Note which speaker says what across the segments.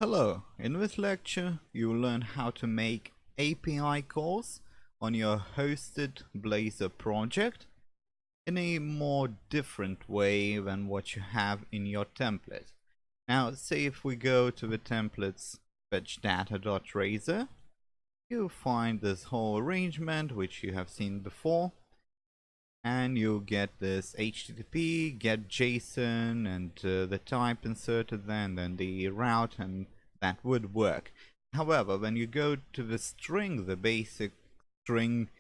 Speaker 1: Hello, in this lecture you will learn how to make API calls on your hosted Blazor project in a more different way than what you have in your template. Now say if we go to the templates fetchData.razor, you'll find this whole arrangement which you have seen before, and you'll get this HTTP, get JSON, and the type inserted there, and then the route, and that would work. However, when you go to the string, the basic string,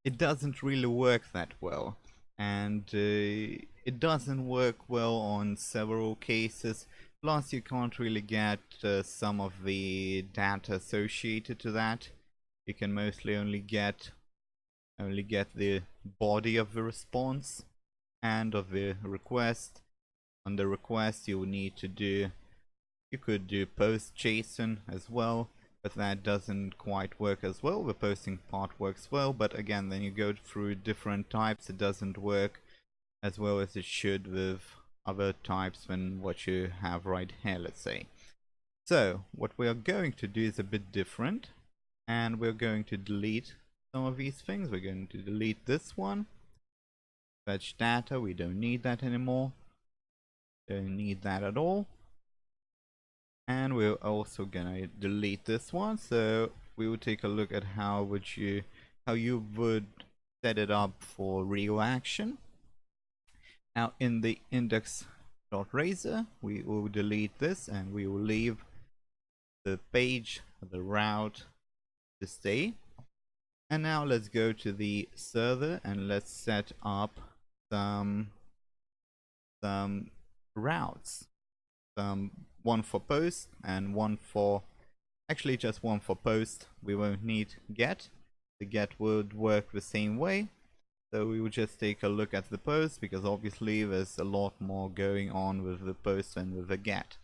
Speaker 1: it doesn't really work that well, and it doesn't work well on several cases. Plus, you can't really get some of the data associated to that. You can mostly only get the body of the response and of the request. On the request you could do post JSON as well, but that doesn't quite work as well. The posting part works well, but again, then you go through different types, it doesn't work as well as it should with other types than what you have right here, let's say. So what we are going to do is a bit different, and we're going to delete some of these things. We're going to delete this one, fetch data, we don't need that anymore, don't need that at all. And we're also gonna delete this one, so we will take a look at how you would set it up for real action. Now in the index.razor we will delete this, and we will leave the page, the route to stay. And now let's go to the server and let's set up some routes. One for post and one for, actually just one for post. We won't need get. The get would work the same way. So we will just take a look at the post, because obviously there's a lot more going on with the post than with the get.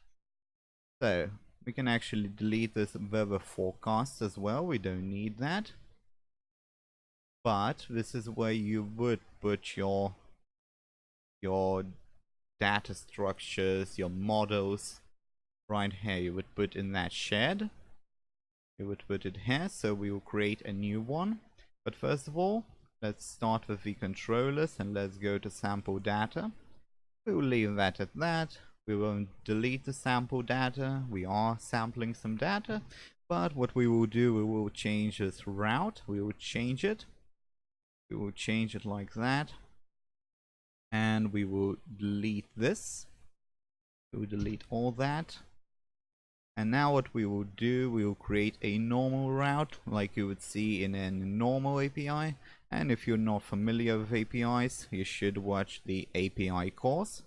Speaker 1: So we can actually delete this weather forecast as well. We don't need that. But this is where you would put your data structures, your models. Right here you would put in that shed. You would put it here, so we will create a new one. But first of all, let's start with the controllers and let's go to sample data. We will leave that at that. We won't delete the sample data. We are sampling some data, but what we will do, we will change this route. We will change it. We will change it like that, and we will delete this. We will delete all that. And now what we will do, we will create a normal route like you would see in a normal API. And if you're not familiar with APIs, you should watch the API course.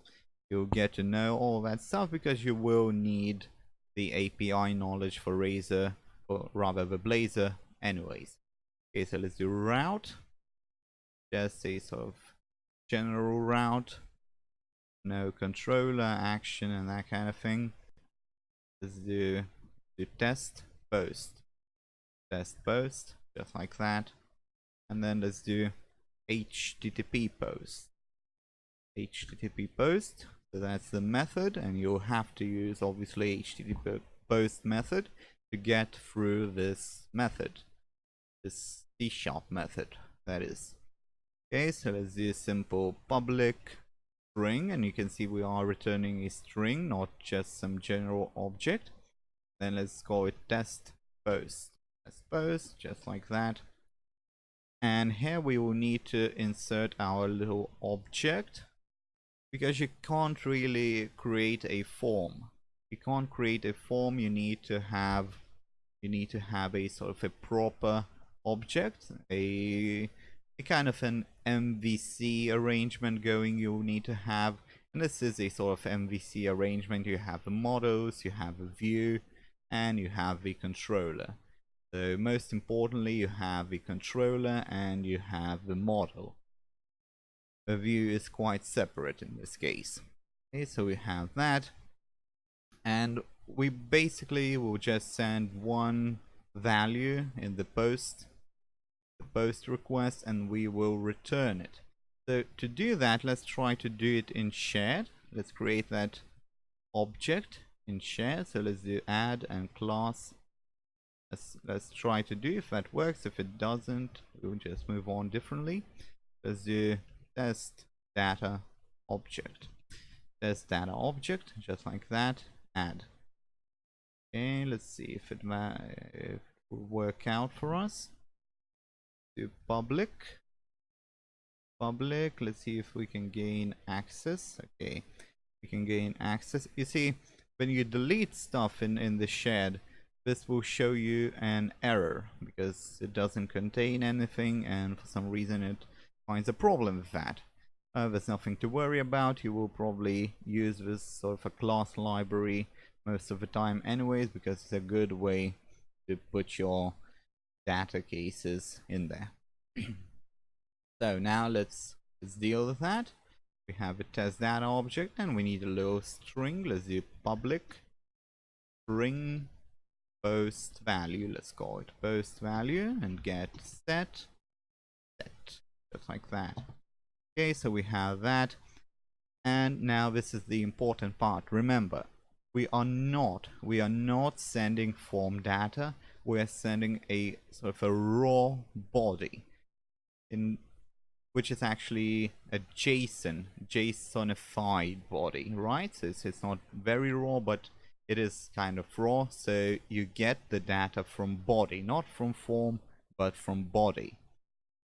Speaker 1: You'll get to know all that stuff, because you will need the API knowledge for Razor, or rather the Blazor anyways. Okay, so let's do route. Just a sort of general route. No controller, action, and that kind of thing. Let's do test post, just like that. And then let's do HTTP post, so that's the method, and you'll have to use obviously HTTP post method to get through this method, this C# method, that is. Okay, so let's do a simple public string, and you can see we are returning a string, not just some general object. Then let's call it test post, just like that. And here we will need to insert our little object, because you can't really create a form. You can't create a form. You need to have a sort of a proper object, a kind of an MVC arrangement going. You'll need to have, and this is a sort of MVC arrangement. You have the models, you have a view, and you have the controller. So most importantly, you have the controller and you have the model. The view is quite separate in this case. Okay, so we have that, and we basically will just send one value in the post request, and we will return it. So to do that, let's try to do it in shared. Let's create that object in share. So let's do add and class. Let's try to do if that works. If it doesn't, we'll just move on differently. Let's do test data object. Test data object, just like that. Add. Okay, let's see if it will work out for us. Do public. Let's see if we can gain access. Okay, we can gain access. You see, when you delete stuff in the shared, this will show you an error because it doesn't contain anything, and for some reason it finds a problem with that. There's nothing to worry about. You will probably use this sort of a class library most of the time anyways, because it's a good way to put your data cases in there. So now let's deal with that. We have a test data object and we need a little string. Let's do public string post value. Let's call it post value and get set, just like that. Okay, so we have that. And now this is the important part. Remember, we are not sending form data. We are sending a sort of a raw body, which is actually a JSONified body, right? So it's not very raw, but it is kind of raw. So you get the data from body, not from form, but from body.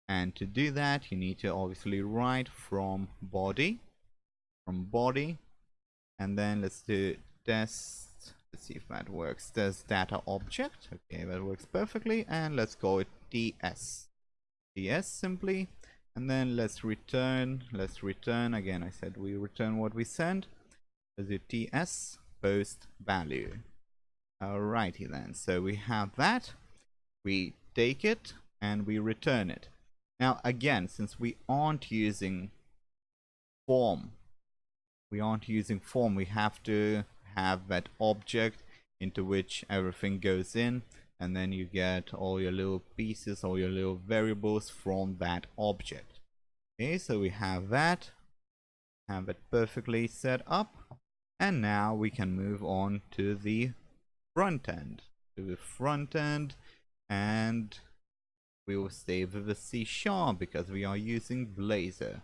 Speaker 1: And to do that, you need to obviously write from body, and then let's do test. Let's see if that works. Test data object. Okay, that works perfectly. And let's call it TS. TS simply. And then let's return again. I said we return what we send. Let's do TS post value. Alrighty then. So we have that. We take it and we return it. Now again, since we aren't using form, we have to have that object into which everything goes in, and then you get all your little pieces, all your little variables from that object. Okay, so we have it perfectly set up, and now we can move on to the front end. And we will stay with the C# because we are using Blazor.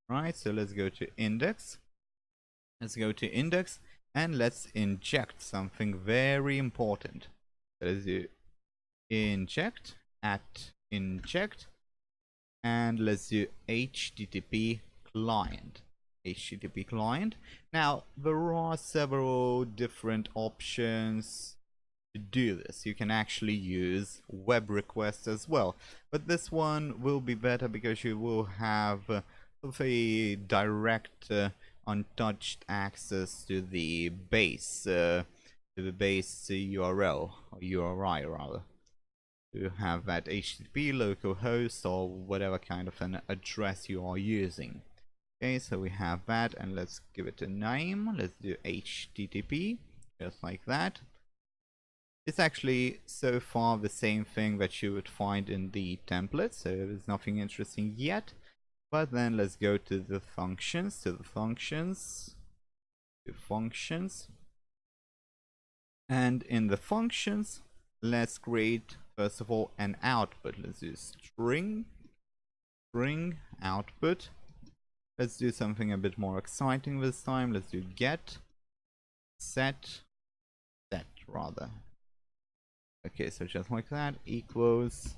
Speaker 1: Right, so let's go to index. And let's inject something very important. Let's do inject at inject, and let's do HTTP client. Now there are several different options to do this. You can actually use web requests as well, but this one will be better because you will have a direct untouched access to the base URL, or URI rather, to have that HTTP localhost or whatever kind of an address you are using. Okay, so we have that, and let's give it a name. Let's do HTTP, just like that. It's actually so far the same thing that you would find in the template, so there's nothing interesting yet. But then let's go to the functions, and in the functions, let's create first of all an output. Let's do string output. Let's do something a bit more exciting this time. Let's do get set rather. Okay, so just like that, equals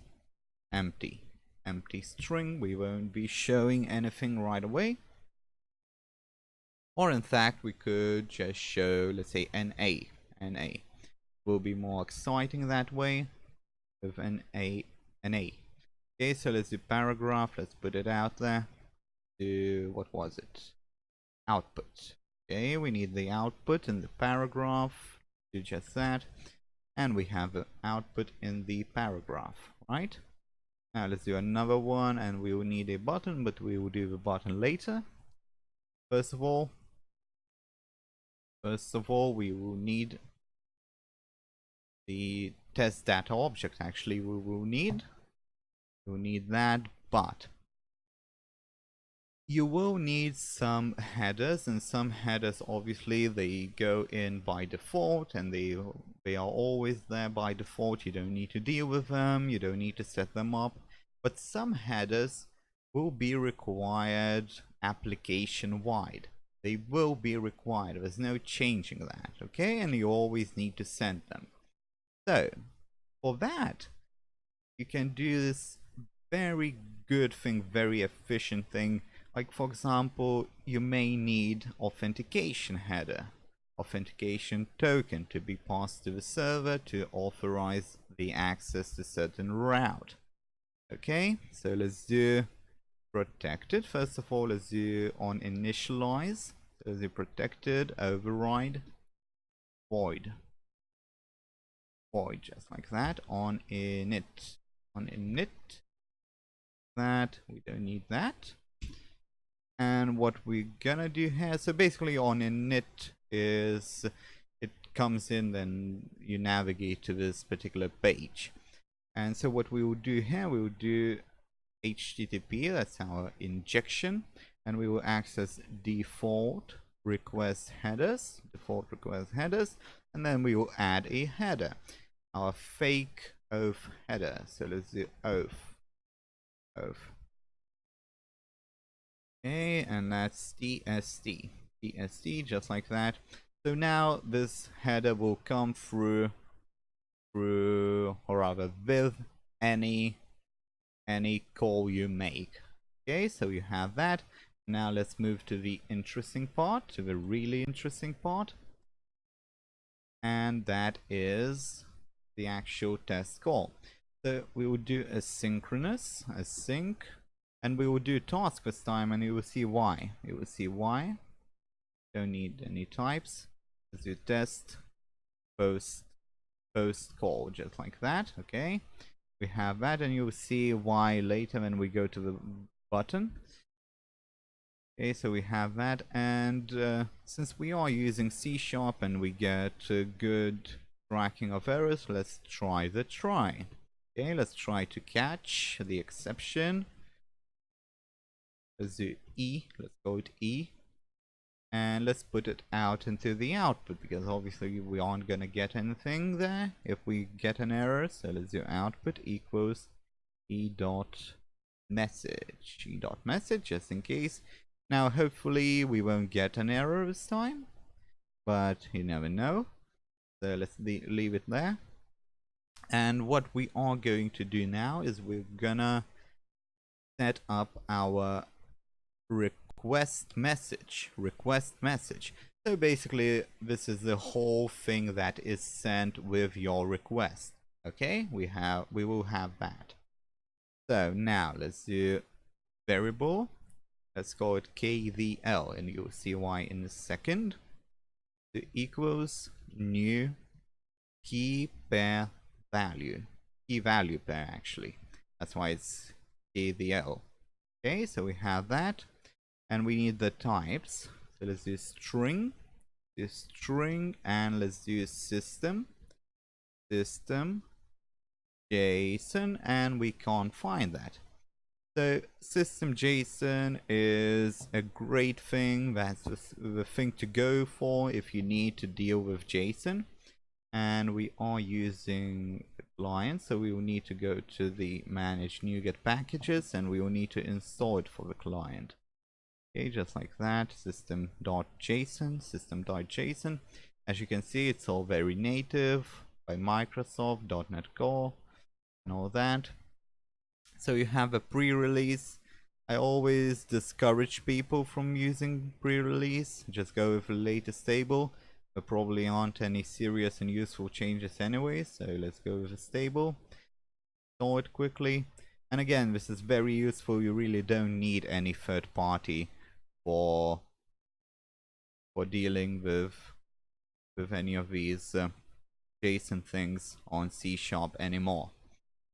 Speaker 1: empty string. We won't be showing anything right away, or in fact we could just show, let's say, NA will be more exciting that way with NA. Okay, so let's do paragraph. Let's put it out there. Do, what was it, output. Okay, we need the output in the paragraph. Do just that, and we have the output in the paragraph, right? Now let's do another one, and we will need a button, but we will do the button later. First of all, we will need the test data object. Actually, we will need that, but You will need some headers, and some headers obviously they go in by default, and they are always there by default. You don't need to deal with them, you don't need to set them up. But some headers will be required application wide. They will be required. There's no changing that, okay? And you always need to send them. So for that, you can do this very good thing, very efficient thing. Like for example, you may need authentication header, authentication token to be passed to the server to authorize the access to certain route. Okay, so let's do protected. First of all, let's do on initialize. So let's do protected override void. Void, just like that. On init. On init. That we don't need that. And what we're gonna do here, so basically on init is it comes in, then you navigate to this particular page. And so what we will do here, we will do HTTP, that's our injection, and we will access default request headers, and then we will add a header, our fake oath header. So let's do oath. Okay, and that's TST, just like that. So now this header will come through, or rather with any call you make. Okay, so you have that. Now let's move to the interesting part, to the really interesting part, and that is the actual test call. So we will do asynchronous, async, and we will do task this time, and you will see why. You will see why. Don't need any types. Let's do test post call, just like that. Okay, we have that, and you will see why later when we go to the button. Okay, so we have that, and since we are using C# and we get good tracking of errors, let's try the try. Okay, let's try to catch the exception. Let's do E, let's go with E, and let's put it out into the output, because obviously we aren't gonna get anything there if we get an error. So let's do output equals E dot message, just in case. Now hopefully we won't get an error this time, but you never know. So let's leave it there. And what we are going to do now is we're gonna set up our request message. So basically this is the whole thing that is sent with your request. Okay, we will have that. So now let's do variable. Let's call it KVL, and you'll see why in a second. So equals new key pair value, key value pair actually. That's why it's KVL. Okay, so we have that, and we need the types. So let's do string, and let's do system JSON, and we can't find that. So system JSON is a great thing. That's the thing to go for if you need to deal with JSON. And we are using the client, so we will need to go to the manage NuGet packages, and we will need to install it for the client. Okay, just like that. System.json. As you can see, it's all very native by Microsoft, .NET Core, and all that. So you have a pre-release. I always discourage people from using pre-release. Just go with the latest stable. There probably aren't any serious and useful changes anyway, so let's go with a stable. Install it quickly. And again, this is very useful. You really don't need any third party for dealing with any of these JSON things on C# anymore.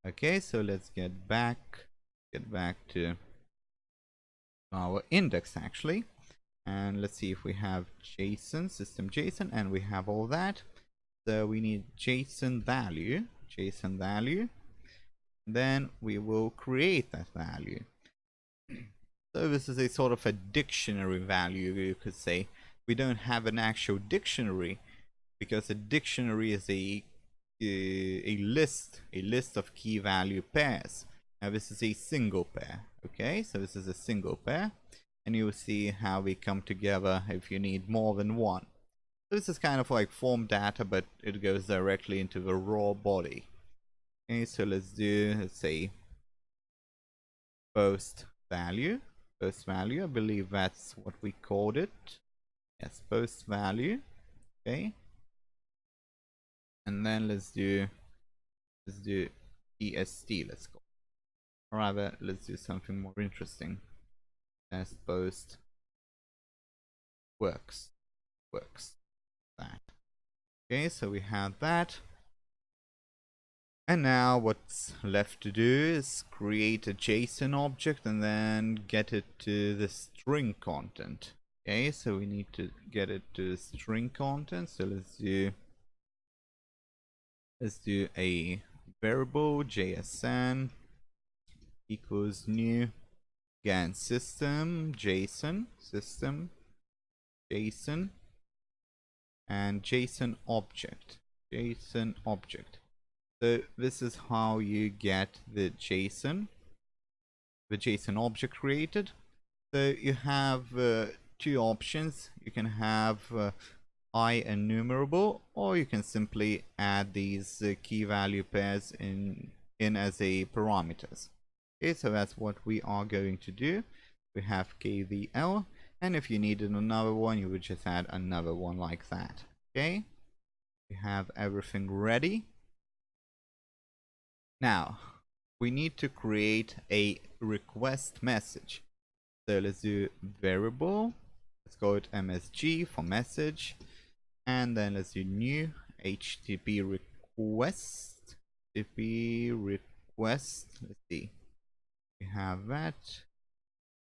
Speaker 1: Okay, so let's get back to our index actually, and let's see if we have JSON, system JSON, and we have all that. So we need JSON value, then we will create that value. So this is a sort of a dictionary value, you could say. We don't have an actual dictionary because a dictionary is a list of key value pairs. Now this is a single pair. Okay, so this is a single pair, and you will see how we come together if you need more than one. So this is kind of like form data, but it goes directly into the raw body. Okay, so let's say post value. Post value, I believe that's what we called it. Yes, post value. Okay, and then let's do est. Let's go. Or rather, let's do something more interesting. As post works. That. Okay, so we have that. And now what's left to do is create a JSON object and then get it to the string content. Okay, so we need to get it to string content. So let's do a variable JSN equals new, again system JSON and JSON object. So this is how you get the JSON object created. So you have two options. You can have I enumerable, or you can simply add these key value pairs in as a parameters. Okay, so that's what we are going to do. We have kvl, and if you needed another one, you would just add another one like that. Okay, we have everything ready. Now we need to create a request message. So let's do variable, let's call it msg for message, and then let's do new http request. Let's see, we have that.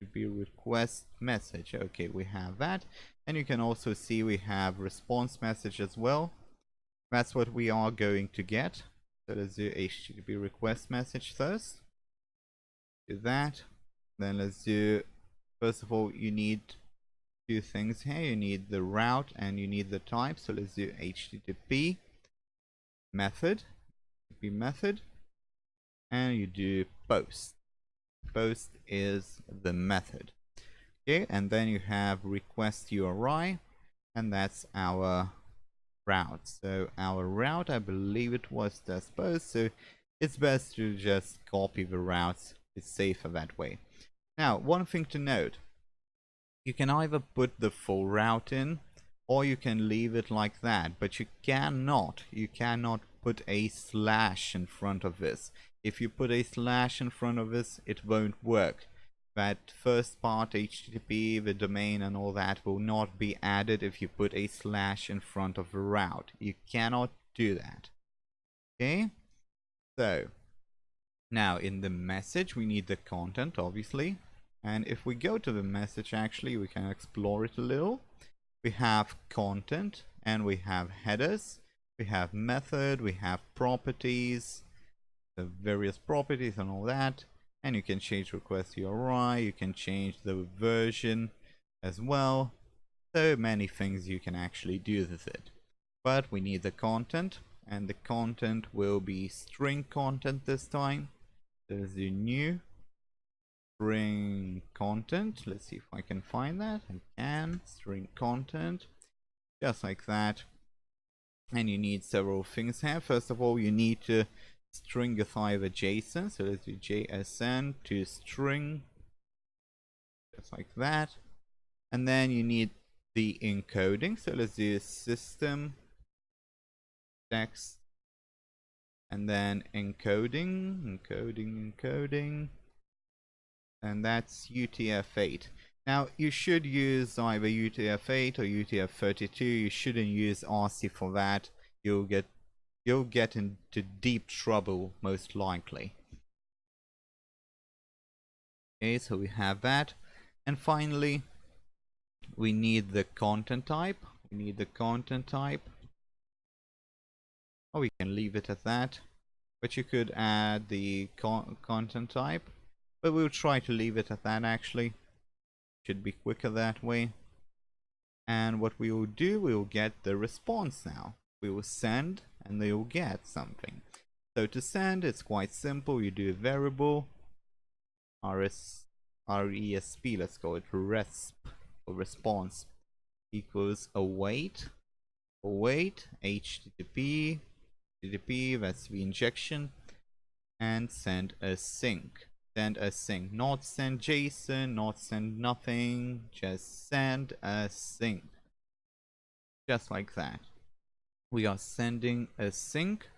Speaker 1: HTTP request message. Okay, we have that, and you can also see we have response message as well. That's what we are going to get. So let's do HTTP request message first. Do that. Then let's do, first of all, you need two things here. You need the route and you need the type. So let's do HTTP method, and you do post. Post is the method. Okay, and then you have request URI, and that's our route. So our route, I believe it was this post, so it's best to just copy the routes. It's safer that way. Now, one thing to note, you can either put the full route in, or you can leave it like that, but you cannot put a slash in front of this. If you put a slash in front of this, it won't work. That first part, HTTP, the domain and all that, will not be added if you put a slash in front of the route. You cannot do that. Okay, so now in the message we need the content, obviously, and if we go to the message, actually we can explore it a little. We have content and we have headers, we have method, we have properties, the various properties and all that. And you can change request URI, you can change the version as well. So many things you can actually do with it. But we need the content, and the content will be string content this time. There's the new string content. Let's see if I can find that. I can. String content. Just like that. And you need several things here. First of all, you need to stringify the JSON. So let's do JSN to string, just like that. And then you need the encoding. So let's do system text and then encoding, and that's UTF-8. Now you should use either UTF-8 or UTF-32. You shouldn't use RC for that. You'll get into deep trouble, most likely. Okay, so we have that. And finally, we need the content type. Or we can leave it at that. But you could add the content type. But we'll try to leave it at that, actually. Should be quicker that way. And what we will do, we will get the response now. We will send and they will get something. So to send, it's quite simple. You do a variable resp, let's call it resp, or response, equals await http, that's the injection, and send a sync. Send a sync, not send JSON, not send nothing, just send a sync. Just like that. We are sending a sync,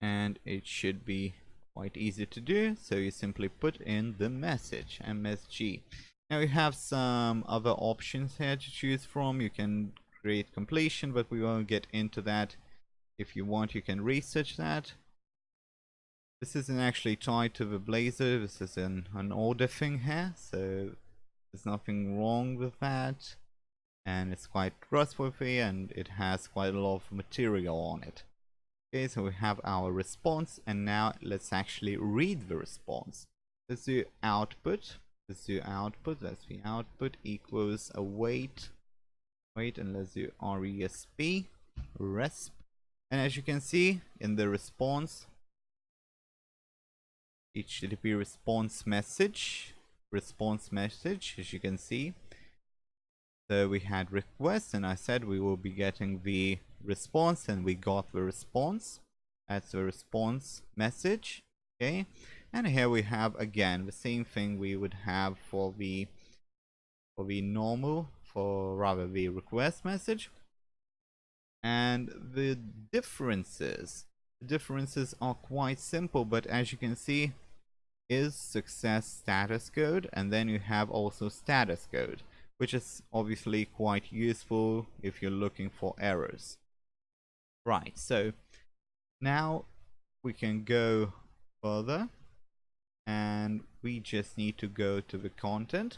Speaker 1: and it should be quite easy to do. So you simply put in the message, MSG. Now you have some other options here to choose from. You can create completion, but we won't get into that. If you want, you can research that. This isn't actually tied to the Blazor. This is an order thing here, so there's nothing wrong with that. And it's quite trustworthy, and it has quite a lot of material on it. Okay, so we have our response, and now let's actually read the response. Let's do output. That's the output equals await, and let's do resp. And as you can see in the response, HTTP response message, as you can see. So we had request, and I said we will be getting the response, and we got the response. That's the response message. Okay, and here we have again the same thing we would have for the request message. And the differences are quite simple, but as you can see, is success status code, and then you have also status code, which is obviously quite useful if you're looking for errors. Right, so now we can go further, and we just need to go to the content.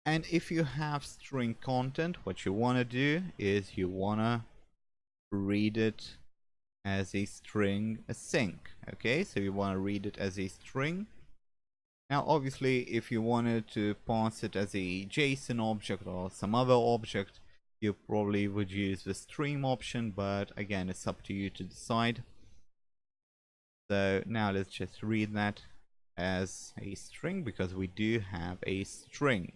Speaker 1: And if you have string content, what you want to do is you want to read it as a string async. Okay, so you want to read it as a string. Now obviously if you wanted to pass it as a JSON object or some other object, you probably would use the stream option, but again, it's up to you to decide. So now let's just read that as a string, because we do have a string.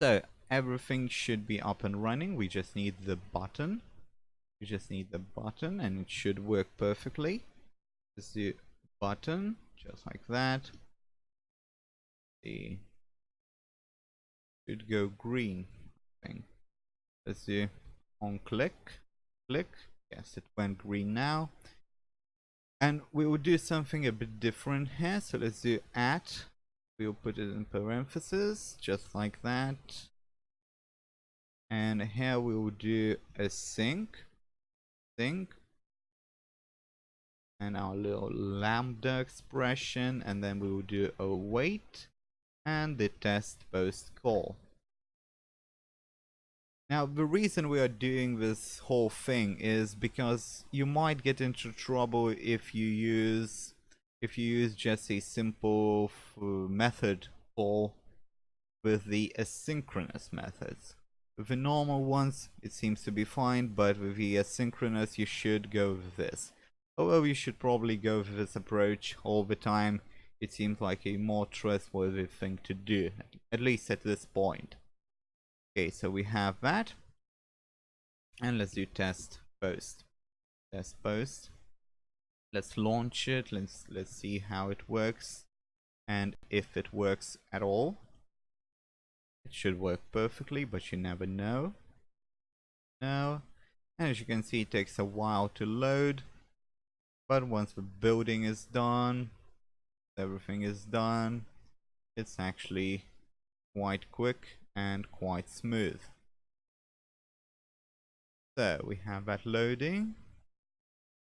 Speaker 1: So everything should be up and running. We just need the button. And it should work perfectly. Just do button, just like that. It should go green, I think. Let's do on click. Yes, it went green now. And we will do something a bit different here. So let's do at. We'll put it in parentheses, just like that. And here we will do a sync, and our little lambda expression, and then we will do await and the test post call. Now the reason we are doing this whole thing is because you might get into trouble if you use just a simple method call with the asynchronous methods. With the normal ones it seems to be fine, but with the asynchronous you should go with this. Although you should probably go with this approach all the time, it seems like a more trustworthy thing to do, at least at this point. Okay, so we have that, and let's do test post. Let's launch it. Let's see how it works, and if it works at all. It should work perfectly, but you never know. No, and as you can see, it takes a while to load, but once the building is done, everything is done, it's actually quite quick and quite smooth. So we have that loading,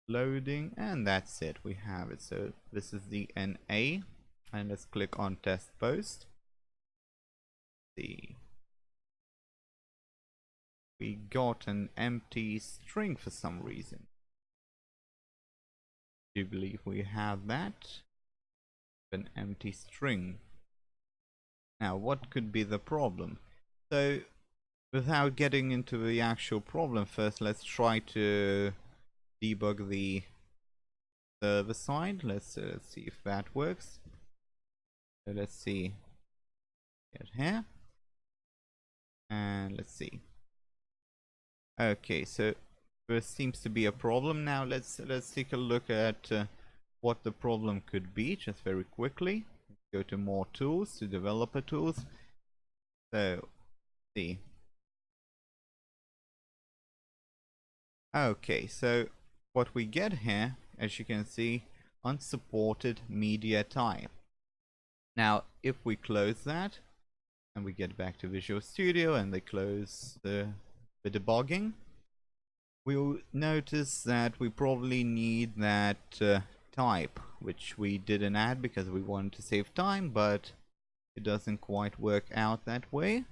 Speaker 1: and that's it. We have it. So this is the NA, and let's click on test post. See, we got an empty string for some reason. Do you believe we have that? An empty string. Now, what could be the problem? So, without getting into the actual problem, first let's try to debug the server side. Let's see if that works. So let's see. Get here. And let's see. Okay, so there seems to be a problem. Now let's take a look at what the problem could be just very quickly. Go to more tools, to developer tools. So see. Okay, so what we get here, as you can see, unsupported media type. Now if we close that and we get back to Visual Studio and they close the debugging, we'll notice that we probably need that type, which we didn't add because we wanted to save time, but it doesn't quite work out that way.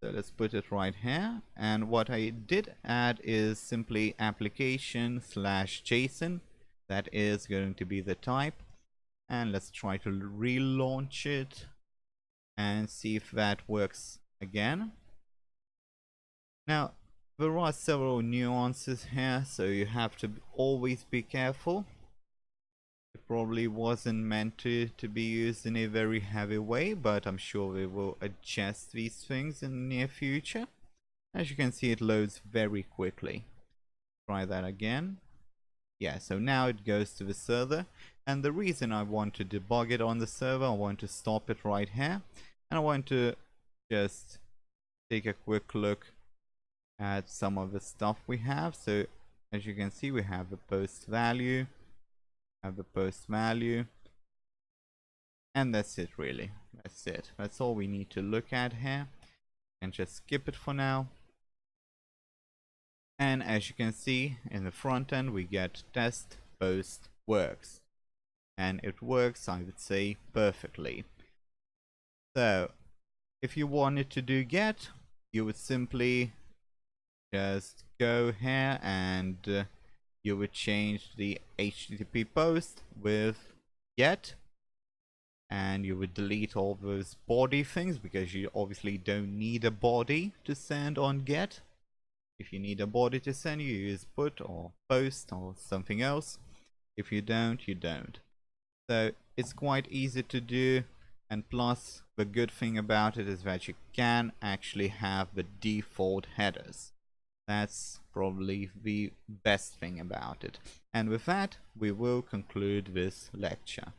Speaker 1: So let's put it right here. And what I did add is simply application/JSON. That is going to be the type. And let's try to relaunch it and see if that works again. Now, there are several nuances here, so you have to always be careful. It probably wasn't meant to be used in a very heavy way, but I'm sure we will adjust these things in the near future. As you can see, it loads very quickly. Try that again. Yeah, so now it goes to the server, and the reason I want to debug it on the server, I want to stop it right here, and I want to just take a quick look at some of the stuff we have. So as you can see, we have the post value, and that's it really. That's it. That's all we need to look at here, and just skip it for now. And as you can see in the front end, we get test post works, and it works, I would say, perfectly. So if you wanted to do get, you would simply just go here and you would change the HTTP post with get, and you would delete all those body things because you obviously don't need a body to send on get. If you need a body to send, you use put or post or something else. If you don't, you don't. So it's quite easy to do, and plus the good thing about it is that you can actually have the default headers. That's probably the best thing about it. And with that, we will conclude this lecture.